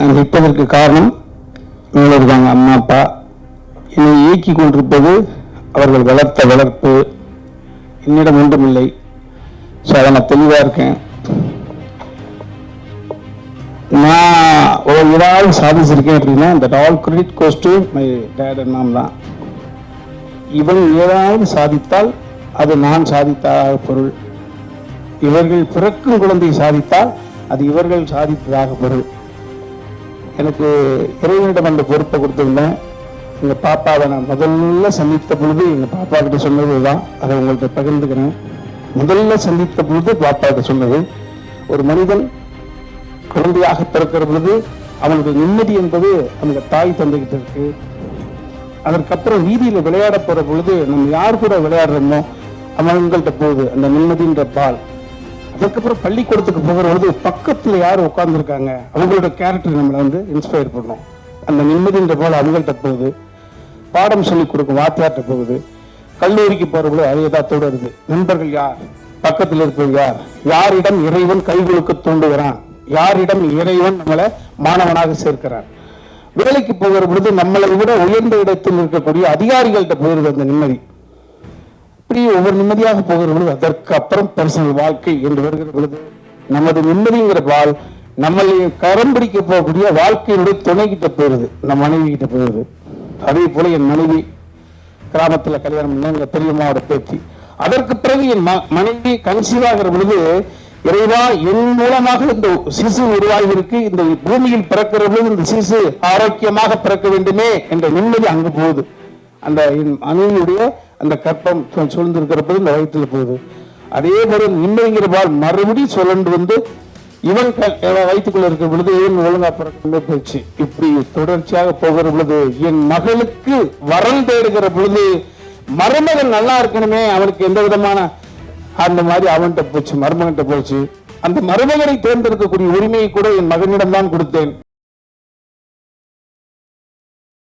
நான் நிற்பதற்கு காரணம் இருக்காங்க அம்மா அப்பா. என்னை இயக்கி கொண்டிருப்பது அவர்கள் வளர்த்த வளர்ப்பு. என்னிடம் ஒன்றுமில்லை. ஸோ அதை நான் தெளிவாக இருக்கேன். நான் ஒரு ஏதாவது சாதிச்சிருக்கேன் அப்படின்னா that all credit goes to my dad and mom தான். இவன் ஏதாவது சாதித்தால் அது நான் சாதித்ததாக பொருள். இவர்கள் பிறக்கும் குழந்தை சாதித்தால் அது இவர்கள் சாதித்ததாக பொருள். எனக்கு இறைவனிடம் அந்த பொறுப்பை கொடுத்துருந்தேன். எங்கள் பாப்பாவை நான் முதல்ல சந்தித்த பொழுது எங்கள் பாப்பா கிட்ட சொன்னது தான். அதை உங்கள்கிட்ட பகிர்ந்துக்கிறேன். முதல்ல சந்தித்த பொழுது பாப்பா கிட்ட சொன்னது, ஒரு மனிதன் குழந்தையாக பிறக்கிற பொழுது அவனுடைய நிம்மதி என்பது அந்த தாய் தந்தைகிட்ட இருக்கு. அதற்கப்புறம் வீதியில் விளையாட போற பொழுது நம்ம யார் கூட விளையாடுறோமோ அவங்கள்ட்ட போகுது அந்த நிம்மதின்ற பால். அதுக்கப்புறம் பள்ளிக்கூடத்துக்கு போகிற பொழுது பக்கத்துல யார் உட்கார்ந்துருக்காங்க அவங்களோட கேரக்டர் நம்மளை இன்ஸ்பயர் பண்ணும். அந்த நிம்மதின்ற போல அவங்கள்ட்ட போகுது. பாடம் சொல்லிக் கொடுக்கும் வாத்தியார்ட்ட போகுது. கல்லூரிக்கு போற பொழுது அதேதாத்தோடு வருது. நண்பர்கள் யார், பக்கத்தில் இருப்பது யார், யாரிடம் இறைவன் கைகளுக்கு தூண்டுகிறான், யாரிடம் இறைவன் நம்மளை மாணவனாக சேர்க்கிறான். வேலைக்கு போகிற பொழுது நம்மளை விட உயர்ந்த இடத்தில் இருக்கக்கூடிய அதிகாரிகள்கிட்ட போயிருது அந்த நிம்மதி. இப்படி ஒவ்வொரு நிம்மதியாக போகிற பொழுது அதற்கு அப்புறம் பர்சனல் வாழ்க்கை என்று வருகிற பொழுது நமது நிம்மதிங்கிற பால் நம்மளை கரம் பிடிக்க போகக்கூடிய வாழ்க்கையினுடைய துணை கிட்ட போயிருது, நம் மனைவி கிட்ட போயிருது. அதே போல என் மனைவி கிராமத்துல கல்யாணம் பண்ண எங்க பெரியம்மாவோட பேத்தி. அதற்கு பிறகு என் மனைவி கன்சீவ் ஆகிற பொழுது இறைவா என் மூலமாக இந்த சிசு உருவாகி இருக்கு, இந்த பூமியில் பிறக்கிற பொழுது இந்த சிசு ஆரோக்கியமாக பிறக்க வேண்டுமே என்ற நிம்மதி அங்கு போகுது. அந்த என் மனைவியுடைய அந்த கற்பம் சூழ்ந்திருக்கிற போது இந்த வயிற்றுல போகுது. அதே போல நிம்மதிங்கிற பால் மறுபடியும் சொல்லண்டு இவன் வயிற்றுக்குள்ள இருக்கிற பொழுது இவன் ஒழுங்கா பிறக்க போச்சு. இப்படி தொடர்ச்சியாக போகிற பொழுது என் மகளுக்கு வரல் தேடுகிற பொழுது மருமகன் நல்லா இருக்கணுமே, அவனுக்கு எந்த விதமான அந்த மாதிரி அவன்கிட்ட போச்சு, மருமகன்கிட்ட போச்சு. அந்த மருமகனை தேர்ந்தெடுக்கக்கூடிய உரிமையை கூட என் மகனிடம் தான் கொடுத்தேன்.